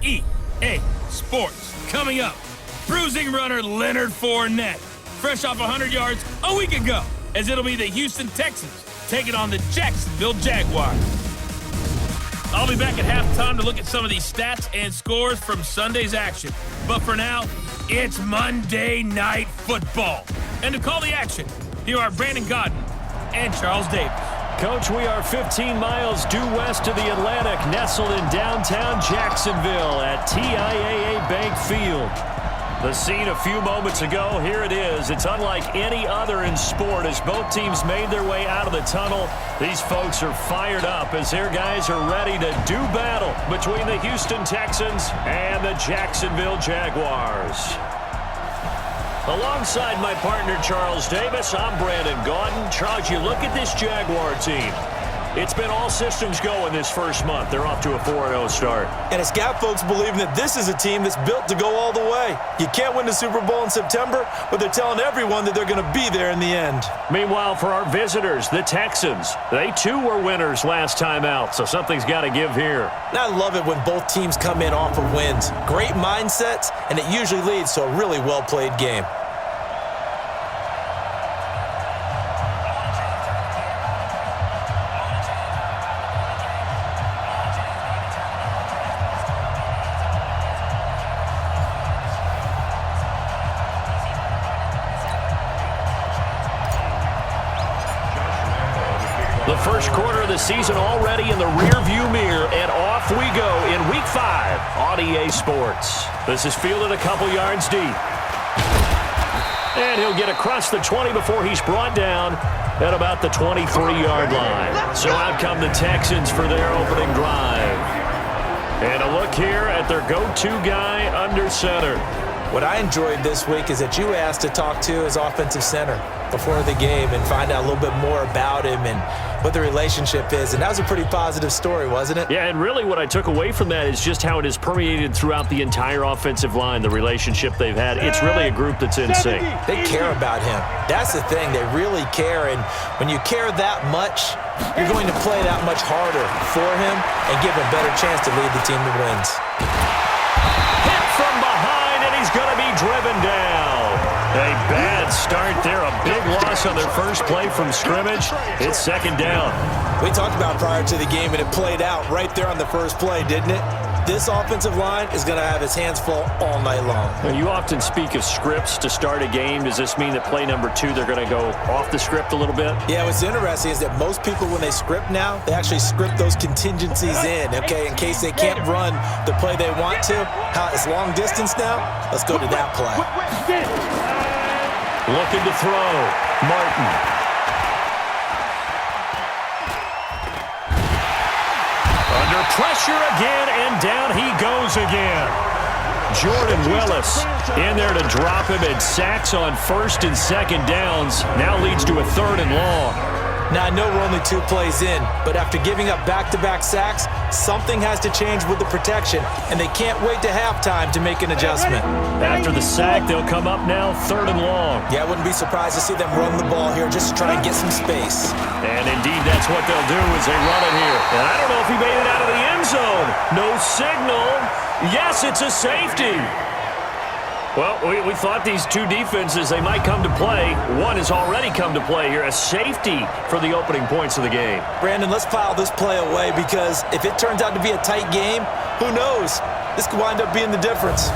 EA Sports. Coming up, bruising runner Leonard Fournette, fresh off 100 yards a week ago, as it'll be the Houston Texans taking on the Jacksonville Jaguars. I'll be back at halftime to look at some of these stats and scores from Sunday's action. But for now, it's Monday Night Football. And to call the action, here are Brandon Godden and Charles Davis. Coach, we are 15 miles due west of the Atlantic, nestled in downtown Jacksonville at TIAA Bank Field. The scene a few moments ago, here it is. It's unlike any other in sport as both teams made their way out of the tunnel. These folks are fired up as their guys are ready to do battle between the Houston Texans and the Jacksonville Jaguars. Alongside my partner, Charles Davis, I'm Brandon Gaudin. Charles, you look at this Jaguar team. It's been all systems go in this first month. They're off to a 4-0 start. And it's got folks believing that this is a team that's built to go all the way. You can't win the Super Bowl in September, but they're telling everyone that they're going to be there in the end. Meanwhile, for our visitors, the Texans, they too were winners last time out, so something's got to give here. And I love it when both teams come in off of wins. Great mindsets, and it usually leads to a really well-played game. The first quarter of the season already in the rear-view mirror, and off we go in Week 5 on EA Sports. This is fielded a couple yards deep. And he'll get across the 20 before he's brought down at about the 23-yard line. So out come the Texans for their opening drive. And a look here at their go-to guy under center. What I enjoyed this week is that you asked to talk to his offensive center before the game and find out a little bit more about him and what the relationship is. And that was a pretty positive story, wasn't it? Yeah, and really what I took away from that is just how it has permeated throughout the entire offensive line, the relationship they've had. It's really a group that's in sync. They care about him. That's the thing. They really care. And when you care that much, you're going to play that much harder for him and give him a better chance to lead the team to wins. Hit from behind, and he's going to be driven down. A bad start there, a big loss on their first play from scrimmage. It's second down. We talked about prior to the game, and it played out right there on the first play, didn't it? This offensive line is going to have its hands full all night long. Now, you often speak of scripts to start a game. Does this mean that play number 2, they're going to go off the script a little bit? Yeah, what's interesting is that most people, when they script now, they actually script those contingencies in, okay, in case they can't run the play they want to. How it's long distance now? Let's go to that play. Looking to throw. Martin. Under pressure again, and down he goes again. Jordan Willis in there to drop him, and sacks on first and second downs. Now leads to a 3rd and long. Now, I know we're only 2 plays in, but after giving up back-to-back sacks, something has to change with the protection, and they can't wait to halftime to make an adjustment. After the sack, they'll come up now 3rd and long. Yeah, I wouldn't be surprised to see them run the ball here just to try and get some space. And indeed, that's what they'll do as they run it here. And I don't know if he made it out of the end zone. No signal. Yes, it's a safety. Well, we thought these two defenses, they might come to play. One has already come to play here, a safety for the opening points of the game. Brandon, let's file this play away because if it turns out to be a tight game, who knows? This could wind up being the difference.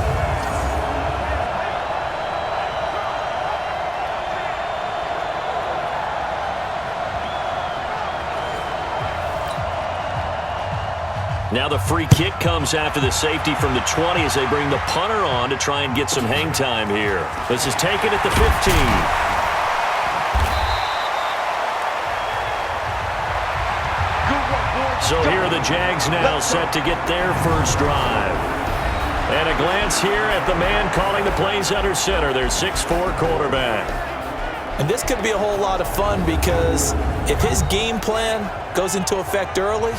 Now the free kick comes after the safety from the 20 as they bring the punter on to try and get some hang time here. This is taken at the 15. So here are the Jags now set to get their first drive. And a glance here at the man calling the plays under center, their 6'4" quarterback. And this could be a whole lot of fun because if his game plan goes into effect early,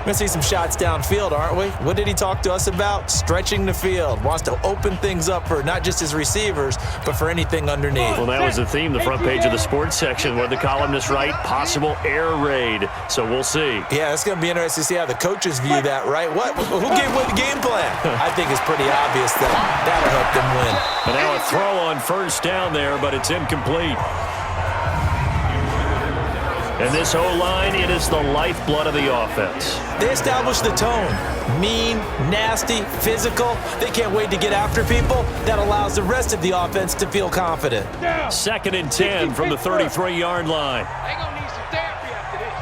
We're going to see some shots downfield, aren't we? What did he talk to us about? Stretching the field. Wants to open things up for not just his receivers, but for anything underneath. Well, that was the theme, the front page of the sports section, where the columnists write possible air raid. So we'll see. Yeah, it's going to be interesting to see how the coaches view that, right? Who gave away the game plan? I think it's pretty obvious that that'll help them win. And now a throw on first down there, but it's incomplete. And this O-line, it is the lifeblood of the offense. They establish the tone. Mean, nasty, physical. They can't wait to get after people. That allows the rest of the offense to feel confident. 2nd and 10 from the 33-yard line. They're going to need some therapy after this.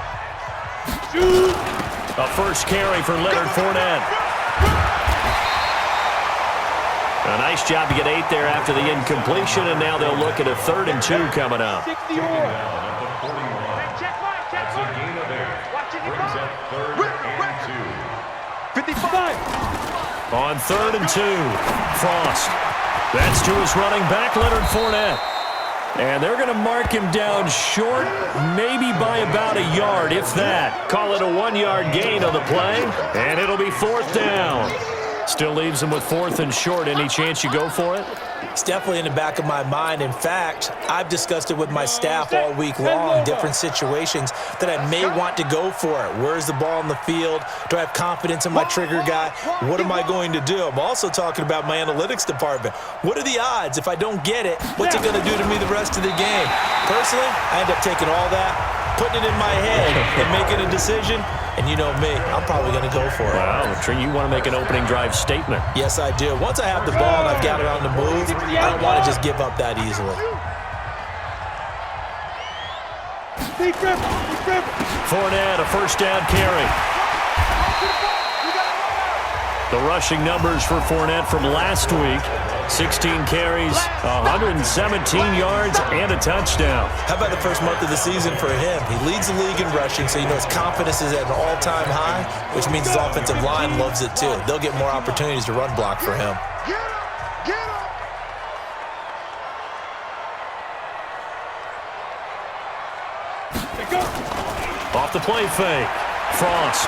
A first carry for Leonard Fournette. A nice job to get 8 there after the incompletion, and now they'll look at a 3rd and 2 coming up. On 3rd and 2, Frost. That's to his running back, Leonard Fournette. And they're going to mark him down short, maybe by about a yard, if that. Call it a 1-yard gain on the play, and it'll be 4th down. Still leaves him with 4th and short. Any chance you go for it? It's definitely in the back of my mind. In fact, I've discussed it with my staff all week long, different situations that I may want to go for it. Where's the ball in the field? Do I have confidence in my trigger guy? What am I going to do? I'm also talking about my analytics department. What are the odds? If I don't get it, what's it going to do to me the rest of the game? Personally, I end up taking all that, putting it in my head, and making a decision. And you know me, I'm probably going to go for it. Wow, you want to make an opening drive statement. Yes, I do. Once I have the ball and I've got it on the move, I don't want to just give up that easily. Fournette, a first down carry. The rushing numbers for Fournette from last week. 16 carries, 117 yards, and a touchdown. How about the first month of the season for him? He leads the league in rushing, so you know his confidence is at an all-time high, which means his offensive line loves it too. They'll get more opportunities to run block for him. Off the play fake, Frost.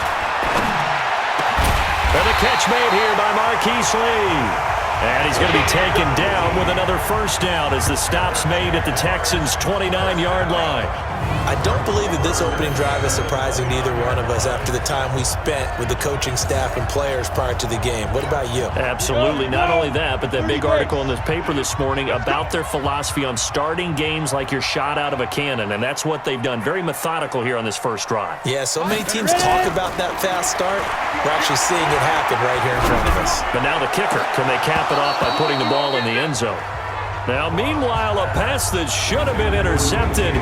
And the catch made here by Marquise Lee. And he's going to be taken down with another first down as the stop's made at the Texans' 29-yard line. I don't believe that this opening drive is surprising to either one of us after the time we spent with the coaching staff and players prior to the game. What about you? Absolutely. Not only that, but that big article in the paper this morning about their philosophy on starting games like you're shot out of a cannon, and that's what they've done. Very methodical here on this first drive. Yeah, so many teams talk about that fast start. We're actually seeing it happen right here in front of us. But now the kicker. Can they cap it off by putting the ball in the end zone? Now, meanwhile, a pass that should have been intercepted,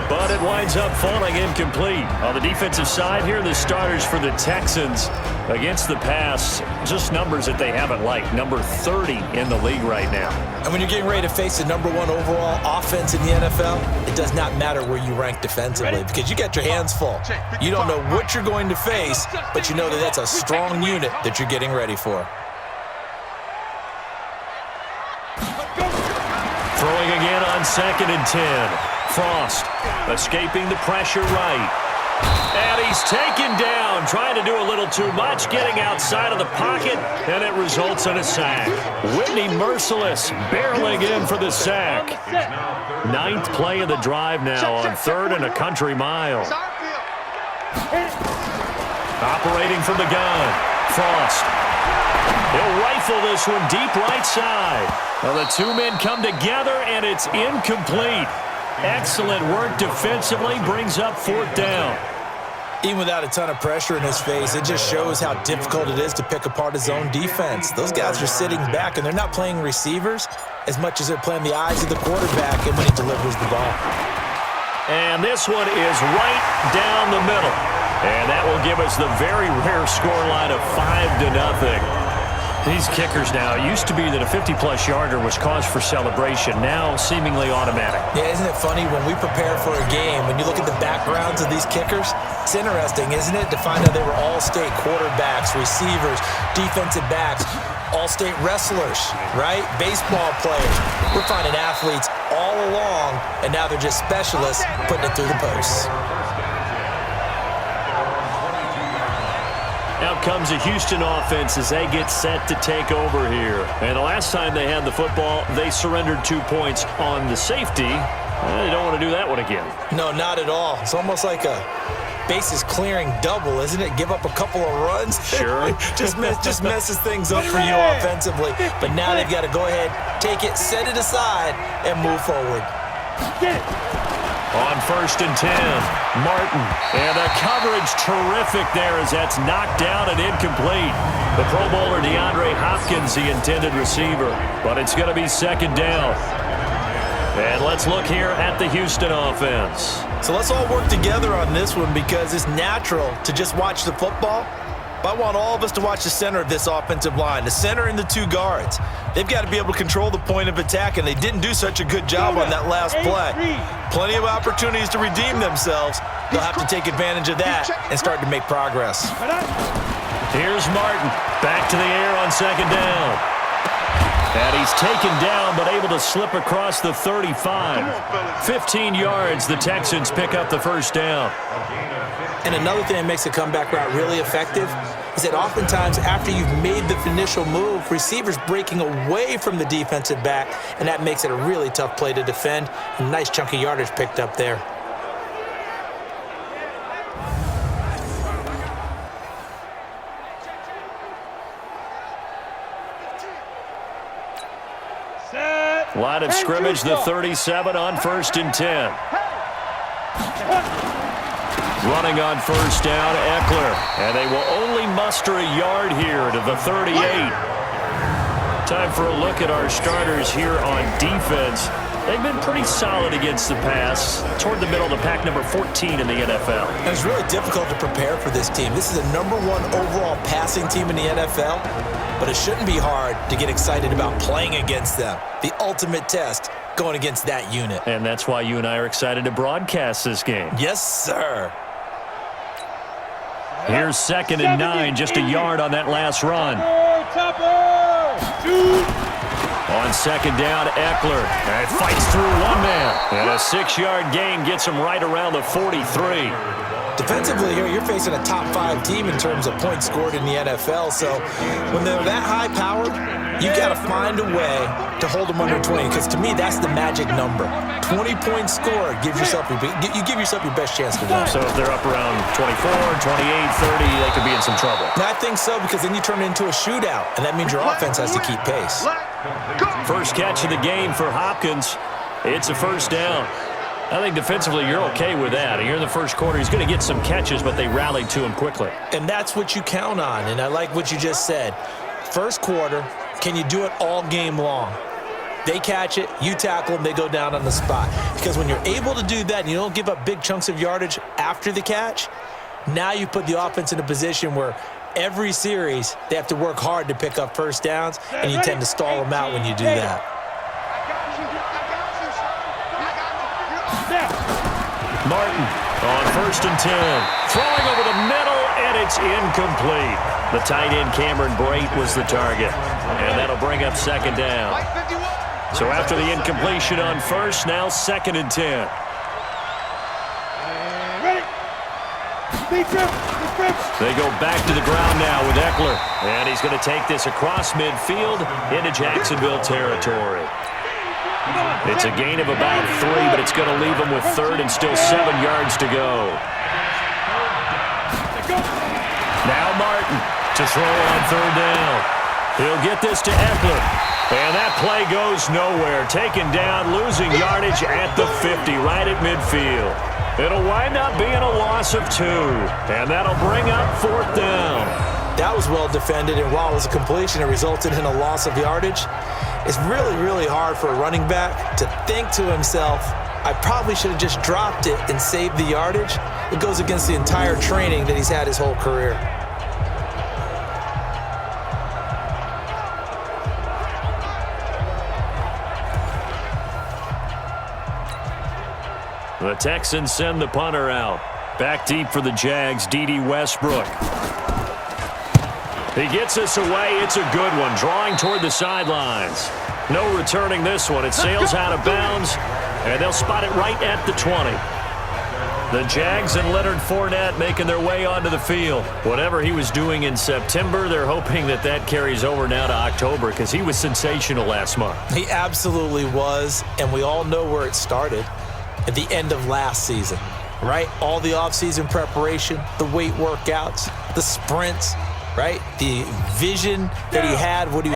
but it winds up falling incomplete. On the defensive side here, the starters for the Texans against the pass, just numbers that they haven't liked. Number 30 in the league right now. And when you're getting ready to face the #1 overall offense in the NFL, it does not matter where you rank defensively because you got your hands full. You don't know what you're going to face, but you know that that's a strong unit that you're getting ready for. Throwing again on 2nd and 10. Frost escaping the pressure right. And he's taken down, trying to do a little too much, getting outside of the pocket, and it results in a sack. Whitney Merciless barreling in for the sack. 9th play of the drive now on 3rd and a country mile. Operating from the gun, Frost. He'll rifle this one deep right side. Well, the two men come together, and it's incomplete. Excellent work defensively, brings up 4th down. Even without a ton of pressure in his face, it just shows how difficult it is to pick apart his own defense. Those guys are sitting back, and they're not playing receivers as much as they're playing the eyes of the quarterback and when he delivers the ball. And this one is right down the middle. And that will give us the very rare scoreline of 5-0. These kickers now, it used to be that a 50-plus yarder was cause for celebration, now seemingly automatic. Yeah, isn't it funny when we prepare for a game, when you look at the backgrounds of these kickers, it's interesting, isn't it, to find out they were all-state quarterbacks, receivers, defensive backs, all-state wrestlers, right? Baseball players. We're finding athletes all along, and now they're just specialists putting it through the posts. Out comes the Houston offense as they get set to take over here. And the last time they had the football, they surrendered 2 points on the safety. They don't want to do that one again. No, not at all. It's almost like a bases clearing double, isn't it? Give up a couple of runs. Sure. just messes things up for you offensively. But now they've got to go ahead, take it, set it aside, and move forward. On 1st and 10, Martin. And the coverage terrific there as that's knocked down and incomplete. The Pro Bowler DeAndre Hopkins, the intended receiver. But it's going to be 2nd down. And let's look here at the Houston offense. So let's all work together on this one because it's natural to just watch the football. But I want all of us to watch the center of this offensive line, the center and the 2 guards. They've got to be able to control the point of attack, and they didn't do such a good job on that last play. Plenty of opportunities to redeem themselves. They'll have to take advantage of that and start to make progress. Here's Martin. Back to the air on 2nd down. And he's taken down but able to slip across the 35. 15 yards, the Texans pick up the 1st down. And another thing that makes the comeback route really effective is that oftentimes after you've made the initial move, receivers breaking away from the defensive back, and that makes it a really tough play to defend. A nice chunk of yardage picked up there. Line of scrimmage, the 37 on 1st and 10. Running on 1st down, Eckler. And they will only muster a yard here to the 38. Time for a look at our starters here on defense. They've been pretty solid against the pass, toward the middle of the pack, number 14 in the NFL. And it's really difficult to prepare for this team. This is a #1 overall passing team in the NFL, but it shouldn't be hard to get excited about playing against them. The ultimate test going against that unit. And that's why you and I are excited to broadcast this game. Yes, sir. Here's 2nd and 9, just a yard on that last run. On 2nd down, Eckler. And fights through one man. And a 6-yard gain gets him right around the 43. Defensively here, you're facing a top 5 team in terms of points scored in the NFL. So when they're that high-powered, you've got to find a way to hold them under 20. Because to me, that's the magic number. 20 points scored gives yourself you give yourself your best chance to win. So if they're up around 24, 28, 30, they could be in some trouble. And I think so, because then you turn it into a shootout, and that means your offense has to keep pace. First catch of the game for Hopkins. It's a 1st down. I think defensively you're okay with that. Here in the 1st quarter, he's going to get some catches, but they rallied to him quickly. And that's what you count on, and I like what you just said. 1st quarter, can you do it all game long? They catch it, you tackle them, they go down on the spot. Because when you're able to do that and you don't give up big chunks of yardage after the catch, now you put the offense in a position where every series they have to work hard to pick up 1st downs, and you tend to stall them out when you do that. Martin on 1st and 10. Throwing over the middle, and it's incomplete. The tight end, Cameron Brate, was the target. And that'll bring up 2nd down. So after the incompletion on 1st, now 2nd and 10. They go back to the ground now with Eckler. And he's going to take this across midfield into Jacksonville territory. It's a gain of about 3, but it's going to leave him with 3rd and still 7 yards to go. Now Martin to throw on 3rd down. He'll get this to Eckler. And that play goes nowhere. Taken down, losing yardage at the 50, right at midfield. It'll wind up being a loss of 2. And that'll bring up 4th down. That was well defended, and while it was a completion, it resulted in a loss of yardage. It's really, really hard for a running back to think to himself, I probably should have just dropped it and saved the yardage. It goes against the entire training that he's had his whole career. The Texans send the punter out. Back deep for the Jags, D.D. Westbrook. He gets us away. It's a good one, drawing toward the sidelines. No returning this one. It sails out of bounds, and they'll spot it right at the 20. The Jags and Leonard Fournette making their way onto the field. Whatever he was doing in September, they're hoping that that carries over now to October because he was sensational last month. He absolutely was, and we all know where it started at the end of last season, right? All the offseason preparation, the weight workouts, the sprints, right? The vision that he had, what he